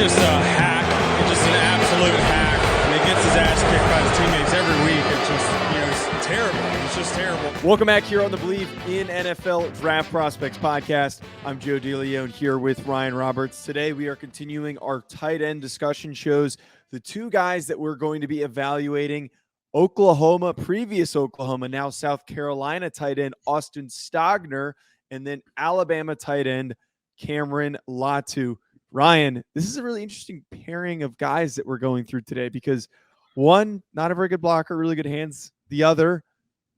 just a hack. He's just an absolute hack. And he gets his ass kicked by his teammates every week. It's just, it's terrible. It's just terrible. Welcome back here on the Believe in NFL Draft Prospects podcast. I'm Joe DeLeone here with Ryan Roberts. Today we are continuing our tight end discussion shows. The two guys that we're going to be evaluating, Oklahoma, previous Oklahoma, now South Carolina tight end Austin Stogner, and then Alabama tight end Cameron Latu. Ryan, this is a really interesting pairing of guys that we're going through today because one, not a very good blocker, really good hands. The other,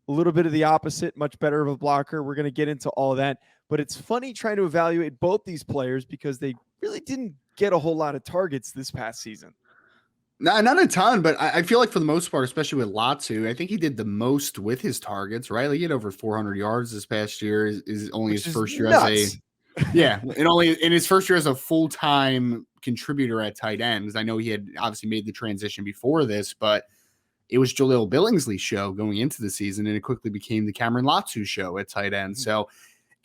a little bit of the opposite, much better of a blocker. We're going to get into all of that. But it's funny trying to evaluate both these players because they really didn't get a whole lot of targets this past season. No, not a ton, but I feel like for the most part, especially with Latu, I think he did the most with his targets, right? Like he had over 400 yards this past year. Is only his first year as in his first year as a full-time contributor at tight ends. I know he had obviously made the transition before this, but it was Jaleel Billingsley's show going into the season, and it quickly became the Cameron Latu show at tight end. So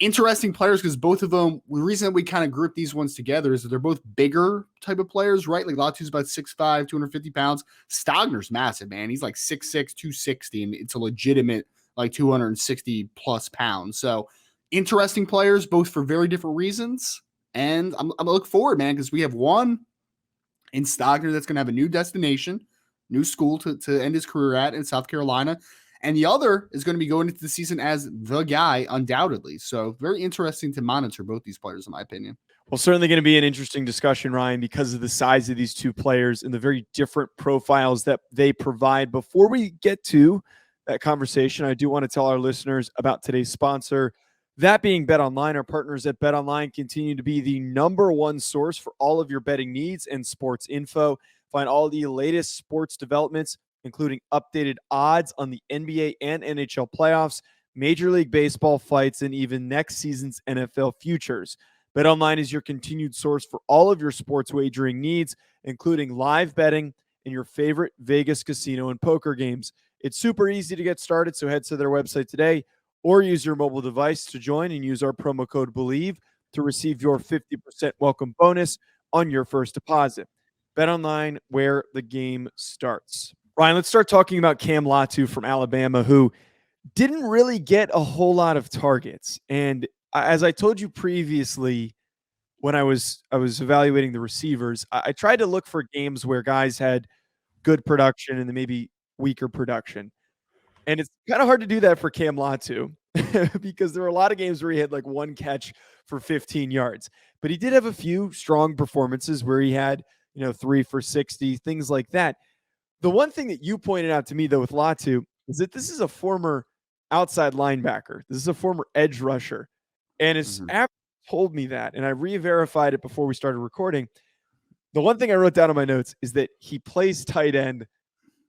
interesting players because both of them, the reason that we kind of group these ones together is that they're both bigger type of players, right? Like Latu's about 6'5", 250 pounds. Stogner's massive, man. He's like 6'6", 260, and it's a legitimate like 260 plus pounds. So interesting players, both for very different reasons. And I'm look forward, man, because we have one in Stogner that's going to have a new destination, new school to end his career at in South Carolina. And the other is going to be going into the season as the guy, undoubtedly. So very interesting to monitor both these players, in my opinion. Well, certainly going to be an interesting discussion, Ryan, because of the size of these two players and the very different profiles that they provide. Before we get to that conversation, I do want to tell our listeners about today's sponsor, that being BetOnline. Our partners at BetOnline continue to be the number one source for all of your betting needs and sports info. Find all the latest sports developments, including updated odds on the NBA and NHL playoffs, Major League Baseball fights, and even next season's NFL futures. BetOnline is your continued source for all of your sports wagering needs, including live betting and your favorite Vegas casino and poker games. It's super easy to get started, so head to their website today or use your mobile device to join and use our promo code BELIEVE to receive your 50% welcome bonus on your first deposit. BetOnline, where the game starts. Ryan, let's start talking about Cam Latu from Alabama, who didn't really get a whole lot of targets. And as I told you previously, when I was evaluating the receivers, I tried to look for games where guys had good production and then maybe weaker production. And it's kind of hard to do that for Cam Latu because there were a lot of games where he had like one catch for 15 yards. But he did have a few strong performances where he had, 3 for 60, things like that. The one thing that you pointed out to me, though, with Latu is that this is a former outside linebacker. This is a former edge rusher. And it's after you told me that, and I re-verified it before we started recording, the one thing I wrote down on my notes is that he plays tight end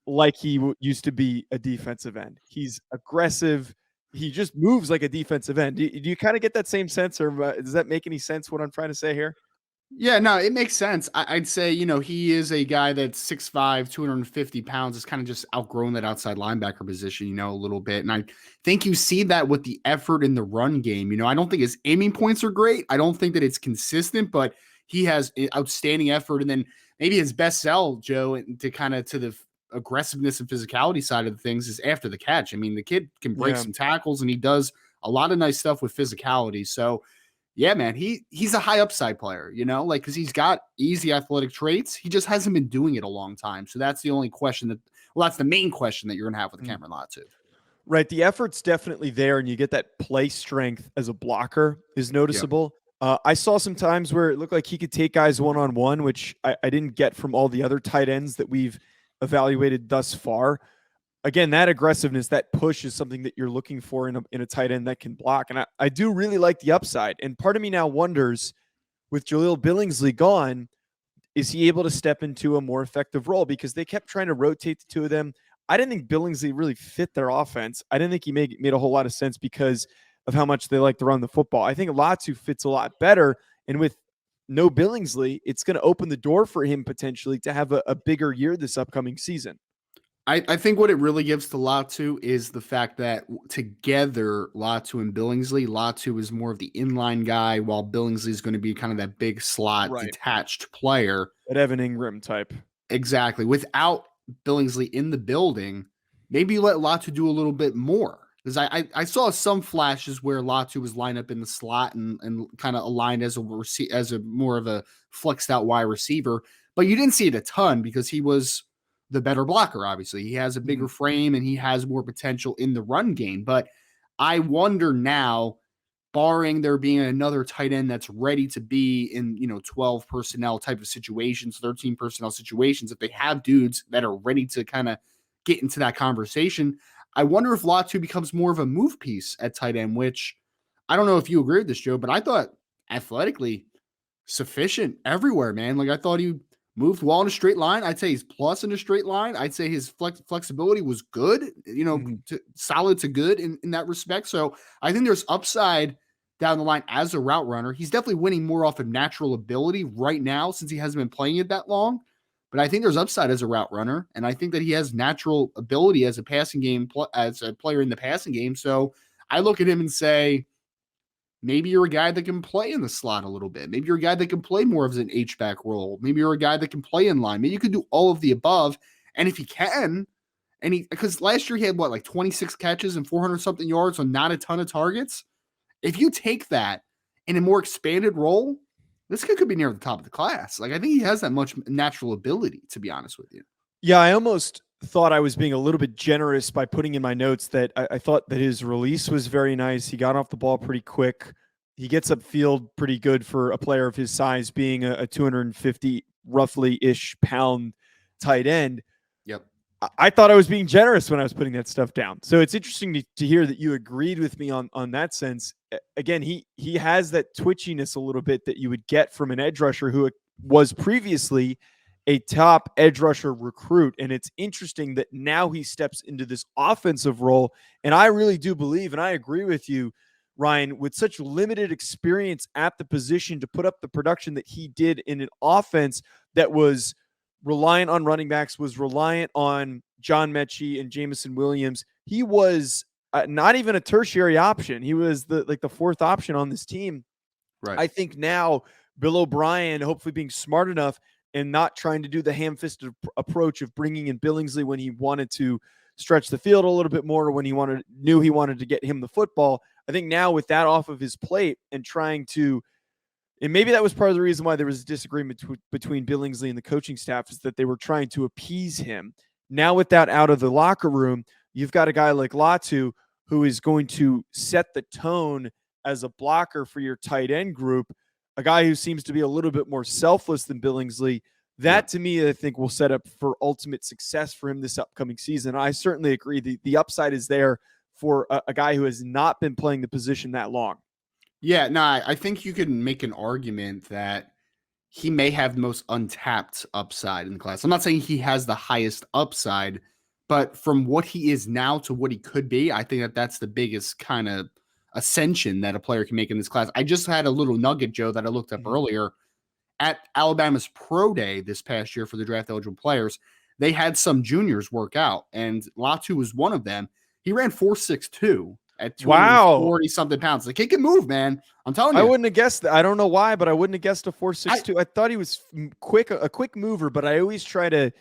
like he used to be a defensive end. He's aggressive. He just moves like a defensive end. Do you kind of get that same sense, or does that make any sense what I'm trying to say here? Yeah, no, it makes sense. I'd say, he is a guy that's 6'5", 250 pounds, has kind of just outgrown that outside linebacker position, a little bit. And I think you see that with the effort in the run game. I don't think his aiming points are great. I don't think that it's consistent, but he has outstanding effort. And then maybe his best sell, Joe, to the aggressiveness and physicality side of the things is after the catch. I mean, the kid can break some tackles and he does a lot of nice stuff with physicality. So yeah, man, he's a high upside player, because he's got easy athletic traits. He just hasn't been doing it a long time. So that's the only question that's the main question that you're going to have with Cameron Latu. Right. The effort's definitely there, and you get that play strength as a blocker is noticeable. Yeah. I saw some times where it looked like he could take guys one-on-one, which I didn't get from all the other tight ends that we've evaluated thus far. Again, that aggressiveness, that push is something that you're looking for in a tight end that can block. And I do really like the upside. And part of me now wonders, with Jaleel Billingsley gone, is he able to step into a more effective role? Because they kept trying to rotate the two of them. I didn't think Billingsley really fit their offense. I didn't think he made a whole lot of sense because of how much they like to run the football. I think Latu fits a lot better. And with no Billingsley, it's going to open the door for him potentially to have a bigger year this upcoming season. I think what it really gives to Latu is the fact that together, Latu and Billingsley, Latu is more of the inline guy, while Billingsley is going to be kind of that big slot, Right. detached player. That Evan Ingram type. Exactly. Without Billingsley in the building, maybe you let Latu do a little bit more. Because I saw some flashes where Latu was lined up in the slot and kind of aligned as a more of a flexed out wide receiver, but you didn't see it a ton because he was the better blocker. Obviously, he has a bigger frame and he has more potential in the run game. But I wonder now, barring there being another tight end that's ready to be in 12 personnel type of situations, 13 personnel situations, if they have dudes that are ready to kind of get into that conversation. I wonder if Latu becomes more of a move piece at tight end, which I don't know if you agree with this, Joe, but I thought athletically sufficient everywhere, man. Like I thought he moved well in a straight line. I'd say he's plus in a straight line. I'd say his flexibility was good, solid to good in that respect. So I think there's upside down the line as a route runner. He's definitely winning more off of natural ability right now since he hasn't been playing it that long. But I think there's upside as a route runner, and I think that he has natural ability as a passing game, as a player in the passing game. So I look at him and say, maybe you're a guy that can play in the slot a little bit. Maybe you're a guy that can play more of an H-back role. Maybe you're a guy that can play in line. Maybe you could do all of the above. And if he can, because last year he had like 26 catches and 400 something yards on not a ton of targets. If you take that in a more expanded role, this kid could be near the top of the class. Like, I think he has that much natural ability, to be honest with you. Yeah, I almost thought I was being a little bit generous by putting in my notes that I thought that his release was very nice. He got off the ball pretty quick. He gets upfield pretty good for a player of his size, being a 250 roughly-ish pound tight end. Yep. I thought I was being generous when I was putting that stuff down. So it's interesting to hear that you agreed with me on that sense. Again, he has that twitchiness a little bit that you would get from an edge rusher who was previously a top edge rusher recruit. And it's interesting that now he steps into this offensive role. And I really do believe, and I agree with you, Ryan, with such limited experience at the position to put up the production that he did in an offense that was reliant on running backs, was reliant on John Mechie and Jameson Williams. He was not even a tertiary option. He was the fourth option on this team. Right. I think now Bill O'Brien, hopefully being smart enough and not trying to do the ham-fisted approach of bringing in Billingsley when he wanted to stretch the field a little bit more, or when he knew he wanted to get him the football. I think now with that off of his plate and trying to, and maybe that was part of the reason why there was a disagreement between Billingsley and the coaching staff, is that they were trying to appease him. Now with that out of the locker room, you've got a guy like Latu who is going to set the tone as a blocker for your tight end group, a guy who seems to be a little bit more selfless than Billingsley. That, to me, I think will set up for ultimate success for him this upcoming season. I certainly agree. The upside is there for a guy who has not been playing the position that long. Yeah, no, I think you can make an argument that he may have the most untapped upside in the class. I'm not saying he has the highest upside, but from what he is now to what he could be, I think that that's the biggest kind of ascension that a player can make in this class. I just had a little nugget, Joe, that I looked up earlier. At Alabama's pro day this past year for the draft eligible players, they had some juniors work out, and Latu was one of them. He ran 4.62 at 240 something pounds. The kid can move, man. I'm telling you. I wouldn't have guessed that. I don't know why, but I wouldn't have guessed a 4.62. I thought he was a quick mover, but I always try to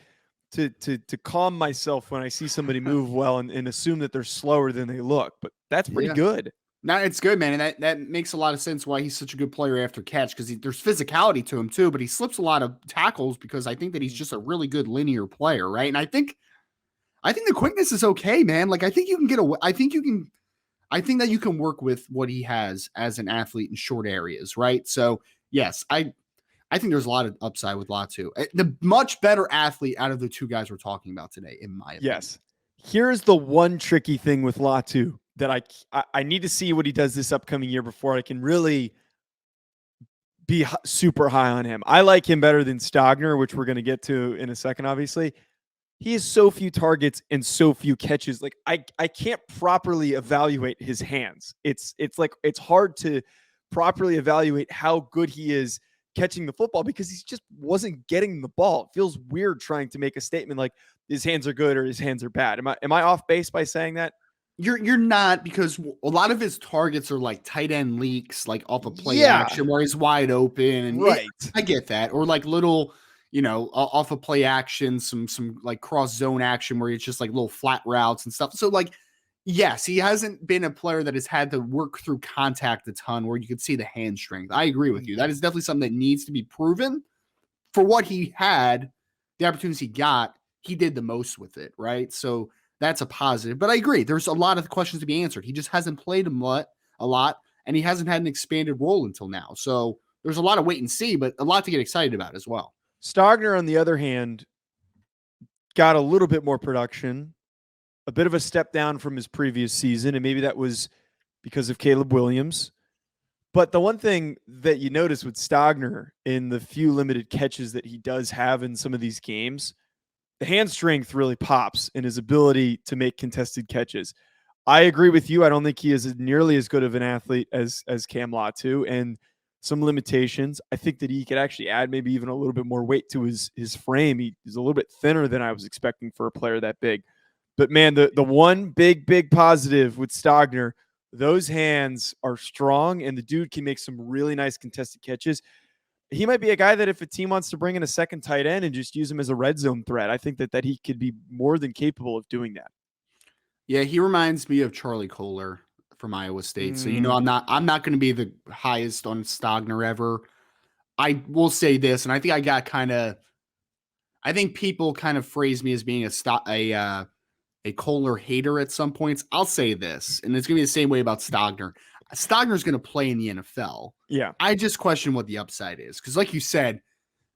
calm myself when I see somebody move well and assume that they're slower than they look. But that's pretty good. No, it's good, man. And that makes a lot of sense why he's such a good player after catch, because there's physicality to him too, but he slips a lot of tackles because I think that he's just a really good linear player, right? And I think the quickness is okay, man. Like I think that you can work with what he has as an athlete in short areas, right? So yes, I think there's a lot of upside with Latu. The much better athlete out of the two guys we're talking about today, in my opinion. Yes. Here's the one tricky thing with Latu that I need to see what he does this upcoming year before I can really be super high on him. I like him better than Stogner, which we're going to get to in a second, obviously. He has so few targets and so few catches. Like I can't properly evaluate his hands. It's hard to properly evaluate how good he is catching the football because he just wasn't getting the ball. It feels weird trying to make a statement like his hands are good or his hands are bad. Am I off base by saying that? You're not, because a lot of his targets are like tight end leaks, like off a play action where he's wide open, and I get that, or like little, off a play action, some like cross zone action where it's just like little flat routes and stuff. So like, yes, he hasn't been a player that has had to work through contact a ton where you could see the hand strength. I agree with you. That is definitely something that needs to be proven. For what he had, the opportunities he got, he did the most with it, right? So that's a positive. But I agree. There's a lot of questions to be answered. He just hasn't played a lot, and he hasn't had an expanded role until now. So there's a lot of wait and see, but a lot to get excited about as well. Stogner, on the other hand, got a little bit more production, a bit of a step down from his previous season, and maybe that was because of Caleb Williams. But the one thing that you notice with Stogner in the few limited catches that he does have in some of these games, the hand strength really pops in his ability to make contested catches. I agree with you. I don't think he is nearly as good of an athlete as Cam Latu, and some limitations. I think that he could actually add maybe even a little bit more weight to his frame. He's a little bit thinner than I was expecting for a player that big. But man, the one big positive with Stogner, those hands are strong, and the dude can make some really nice contested catches. He might be a guy that if a team wants to bring in a second tight end and just use him as a red zone threat, I think that he could be more than capable of doing that. Yeah, he reminds me of Charlie Kohler from Iowa State. So, I'm not going to be the highest on Stogner ever. I will say this, and I think I think people kind of phrase me as being a Kohler hater at some points. I'll say this, and it's going to be the same way about Stogner. Stogner's going to play in the NFL. Yeah. I just question what the upside is. Because like you said,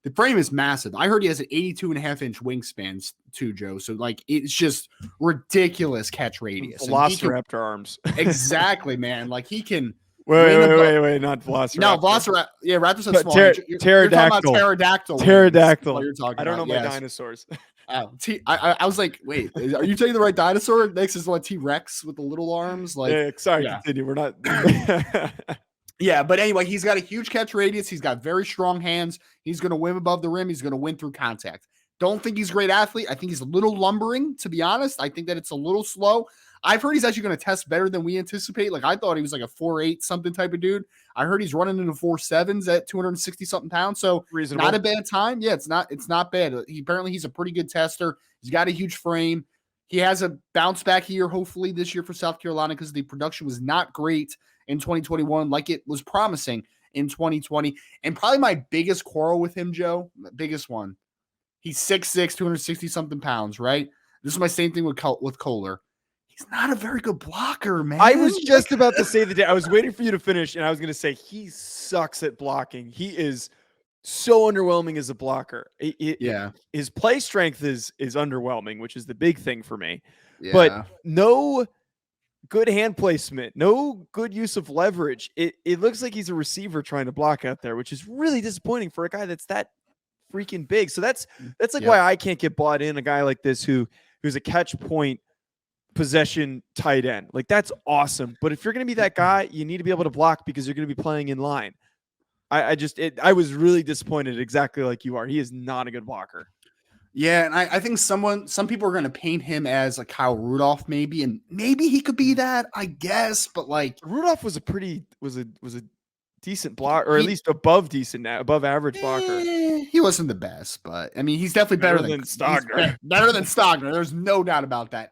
the frame is massive. I heard he has an 82.5-inch wingspan too, Joe. So like, it's just ridiculous catch radius. Velociraptor arms. Exactly, man. Like he can. Wait, not Velociraptor. No, Velociraptor. Yeah, Raptors are small. You're talking about pterodactyl. Pterodactyl. You're talking I don't about. know my dinosaurs. I was like, wait, are you taking the right dinosaur? Next is what, T-Rex with the little arms? Like, continue. We're not. Yeah, but anyway, he's got a huge catch radius. He's got very strong hands. He's going to win above the rim. He's going to win through contact. Don't think he's a great athlete. I think he's a little lumbering, to be honest. I think that it's a little slow. I've heard he's actually going to test better than we anticipate. Like, I thought he was like a 4.8 something type of dude. I heard he's running into 4.7s at 260 something pounds. So reasonable. Not a bad time. Yeah, it's not bad. Apparently he's a pretty good tester. He's got a huge frame. He has a bounce back year, hopefully this year for South Carolina, because the production was not great in 2021 like it was promising in 2020. And probably my biggest quarrel with him, Joe, biggest one, he's 6'6", 260 something pounds, right? This is my same thing with Kohler. He's not a very good blocker, man. I was just about to say I was waiting for you to finish, and I was going to say he sucks at blocking. He is so underwhelming as a blocker. His play strength is underwhelming, which is the big thing for me. Yeah. But no good hand placement, no good use of leverage. It looks like he's a receiver trying to block out there, which is really disappointing for a guy that's that freaking big. So that's like why I can't get bought in a guy like this who's a catch point possession tight end. Like, that's awesome. But if you're going to be that guy, you need to be able to block because you're going to be playing in line. I was really disappointed, exactly like you are. He is not a good blocker. Yeah, and I think some people are going to paint him as a Kyle Rudolph, maybe, and maybe he could be that, I guess. But like, Rudolph was a decent blocker, or at least above average blocker. He wasn't the best, but I mean, he's definitely better than Stogner. Better than Stogner. There's no doubt about that.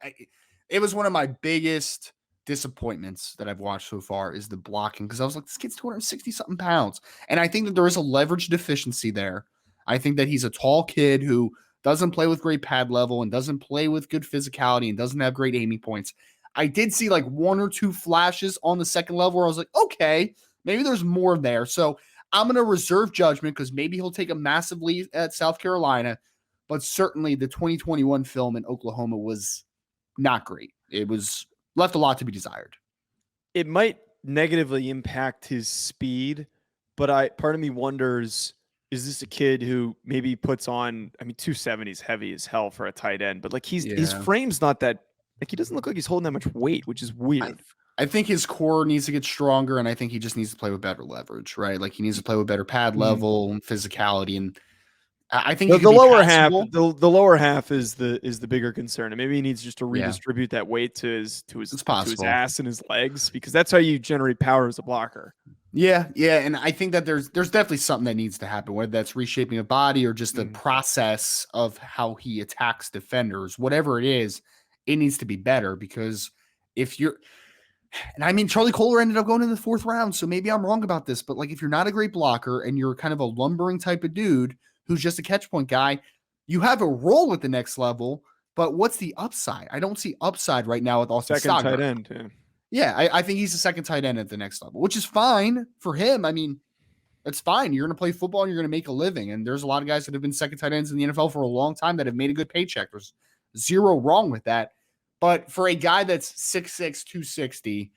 It was one of my biggest disappointments that I've watched so far is the blocking, because I was like, this kid's 260 something pounds, and I think that there is a leverage deficiency there. I think that he's a tall kid who doesn't play with great pad level and doesn't play with good physicality and doesn't have great aiming points. I did see like one or two flashes on the second level where I was like, okay, maybe there's more there. So I'm going to reserve judgment because maybe he'll take a massive lead at South Carolina, but certainly the 2021 film in Oklahoma was not great. It was left a lot to be desired. It might negatively impact his speed, but part of me wonders, is this a kid who maybe puts on, 270 is heavy as hell for a tight end, but like his frame's not that, like, he doesn't look like he's holding that much weight, which is weird. I think his core needs to get stronger, and I think he just needs to play with better leverage, right? Like he needs to play with better pad level and physicality, and I think he The could be lower half, passable. the lower half is the bigger concern, and maybe he needs just to Yeah, redistribute that weight to his it's possible. ass and his legs, because that's how you generate power as a blocker. Yeah, and I think that there's definitely something that needs to happen, whether that's reshaping a body or just the process of how he attacks defenders, whatever it is, it needs to be better because if you're and I mean Charlie Kohler ended up going in the 4th round, so maybe I'm wrong about this, but like if you're not a great blocker and you're kind of a lumbering type of dude who's just a catch point guy, you have a role at the next level, but what's the upside? I don't see upside right now with Austin Second Stogner. tight end, yeah. Yeah, I think he's the second tight end at the next level, which is fine for him. I mean, that's fine. You're going to play football and you're going to make a living. And there's a lot of guys that have been second tight ends in the NFL for a long time that have made a good paycheck. There's zero wrong with that. But for a guy that's 6'6", 260,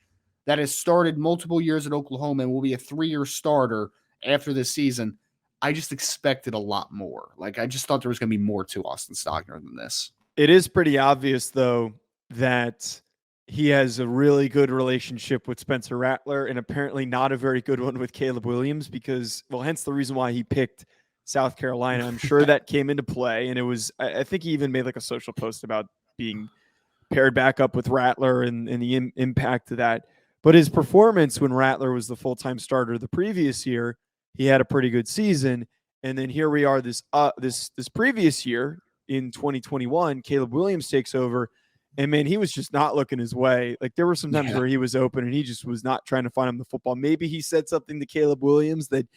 that has started multiple years at Oklahoma and will be a 3-year starter after this season, I just expected a lot more. Like, I just thought there was going to be more to Austin Stogner than this. It is pretty obvious, though, that he has a really good relationship with Spencer Rattler and apparently not a very good one with Caleb Williams because, well, hence the reason why he picked South Carolina. I'm sure that came into play. And it was, I think he even made like a social post about being paired back up with Rattler and the impact of that. But his performance when Rattler was the full-time starter the previous year, he had a pretty good season. And then here we are this previous year in 2021, Caleb Williams takes over. And man, he was just not looking his way. Like there were some times where he was open and he just was not trying to find him the football. Maybe he said something to Caleb Williams that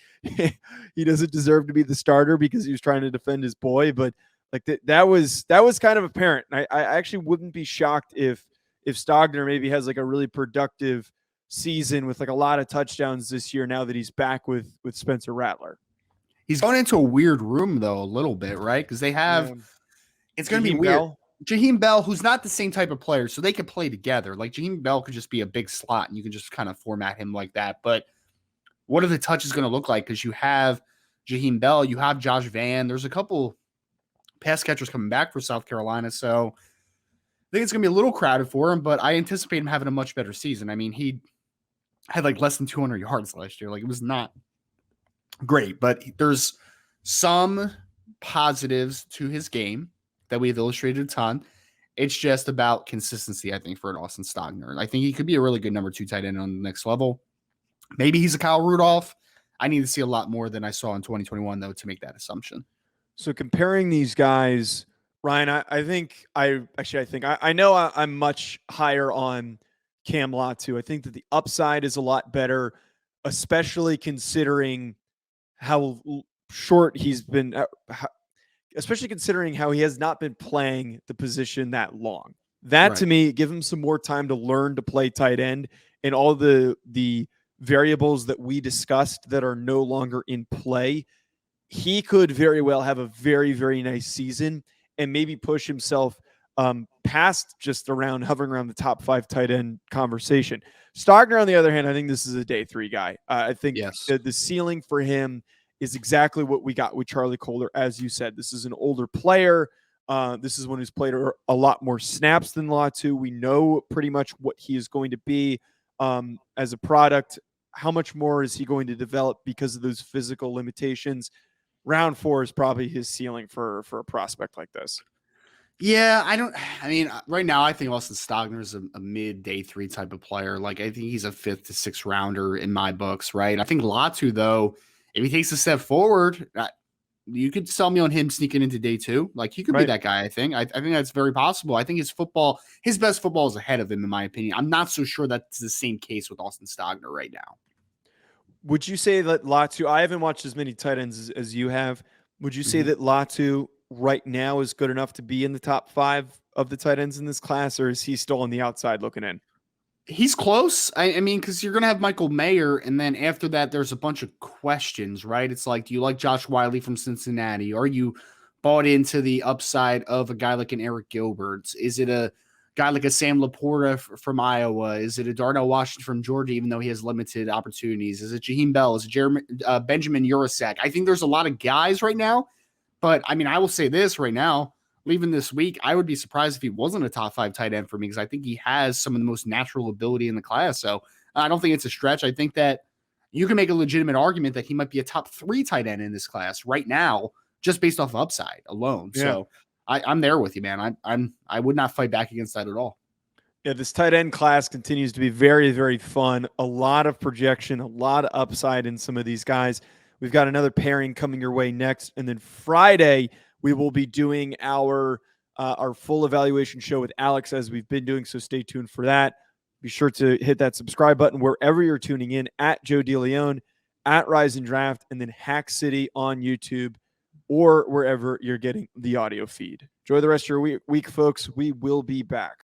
he doesn't deserve to be the starter because he was trying to defend his boy. But like that was kind of apparent. I actually wouldn't be shocked if Stogner maybe has like a really productive season with like a lot of touchdowns this year now that he's back with Spencer Rattler. He's going into a weird room though, a little bit, right? Because they have it's going to be weird. Bell. Jaheim Bell, who's not the same type of player, so they could play together. Like Jaheim Bell could just be a big slot, and you can just kind of format him like that. But what are the touches going to look like? Because you have Jaheim Bell, you have Josh Vann. There's a couple pass catchers coming back for South Carolina, so I think it's going to be a little crowded for him. But I anticipate him having a much better season. I mean, he had like less than 200 yards last year. Like it was not great, but there's some positives to his game that we've illustrated a ton. It's just about consistency, I think, for an Austin Stogner. I think he could be a really good number 2 tight end on the next level. Maybe he's a Kyle Rudolph. I need to see a lot more than I saw in 2021, though, to make that assumption. So comparing these guys, Ryan, I know I'm much higher on Cam Latu. I think that the upside is a lot better, especially considering how short he's been, especially considering how he has not been playing the position that long. That to me, give him some more time to learn to play tight end and all the variables that we discussed that are no longer in play. He could very well have a very, very nice season and maybe push himself past just hovering around the top 5 tight end conversation. Stogner, on the other hand, I think this is a day 3 guy. I think the ceiling for him is exactly what we got with Charlie Kohler. As you said, this is an older player. This is one who's played a lot more snaps than Latu. We know pretty much what he is going to be as a product. How much more is he going to develop because of those physical limitations? Round 4 is probably his ceiling for a prospect like this. Yeah, right now I think Austin Stogner is a mid day 3 type of player. Like I think he's a 5th to 6th rounder in my books, right? I think Latu, though, if he takes a step forward, you could sell me on him sneaking into day 2. Like he could be that guy. I think that's very possible. I think his best football is ahead of him, in my opinion. I'm not so sure that's the same case with Austin Stogner right now. Would you say that Latu, I haven't watched as many tight ends as you have. Would you say that Latu right now is good enough to be in the top 5 of the tight ends in this class, or is he still on the outside looking in? He's close. I mean, because you're going to have Michael Mayer, and then after that, there's a bunch of questions, right? It's like, do you like Josh Wiley from Cincinnati? Are you bought into the upside of a guy like an Eric Gilbert? Is it a guy like a Sam Laporta from Iowa? Is it a Darnell Washington from Georgia, even though he has limited opportunities? Is it Jaheim Bell? Is it Benjamin Urisak? I think there's a lot of guys right now, but I mean, I will say this right now. leaving this week, I would be surprised if he wasn't a top 5 tight end for me, because I think he has some of the most natural ability in the class. So I don't think it's a stretch. I think that you can make a legitimate argument that he might be a top 3 tight end in this class right now, just based off upside alone. Yeah. So I'm there with you, man. I would not fight back against that at all. Yeah, this tight end class continues to be very, very fun. A lot of projection, a lot of upside in some of these guys. We've got another pairing coming your way next. And then Friday, we will be doing our full evaluation show with Alex, as we've been doing. So stay tuned for that. Be sure to hit that subscribe button wherever you're tuning in, at Joe DeLeone, at Rise and Draft, and then Hack City on YouTube, or wherever you're getting the audio feed. Enjoy the rest of your week, folks. We will be back.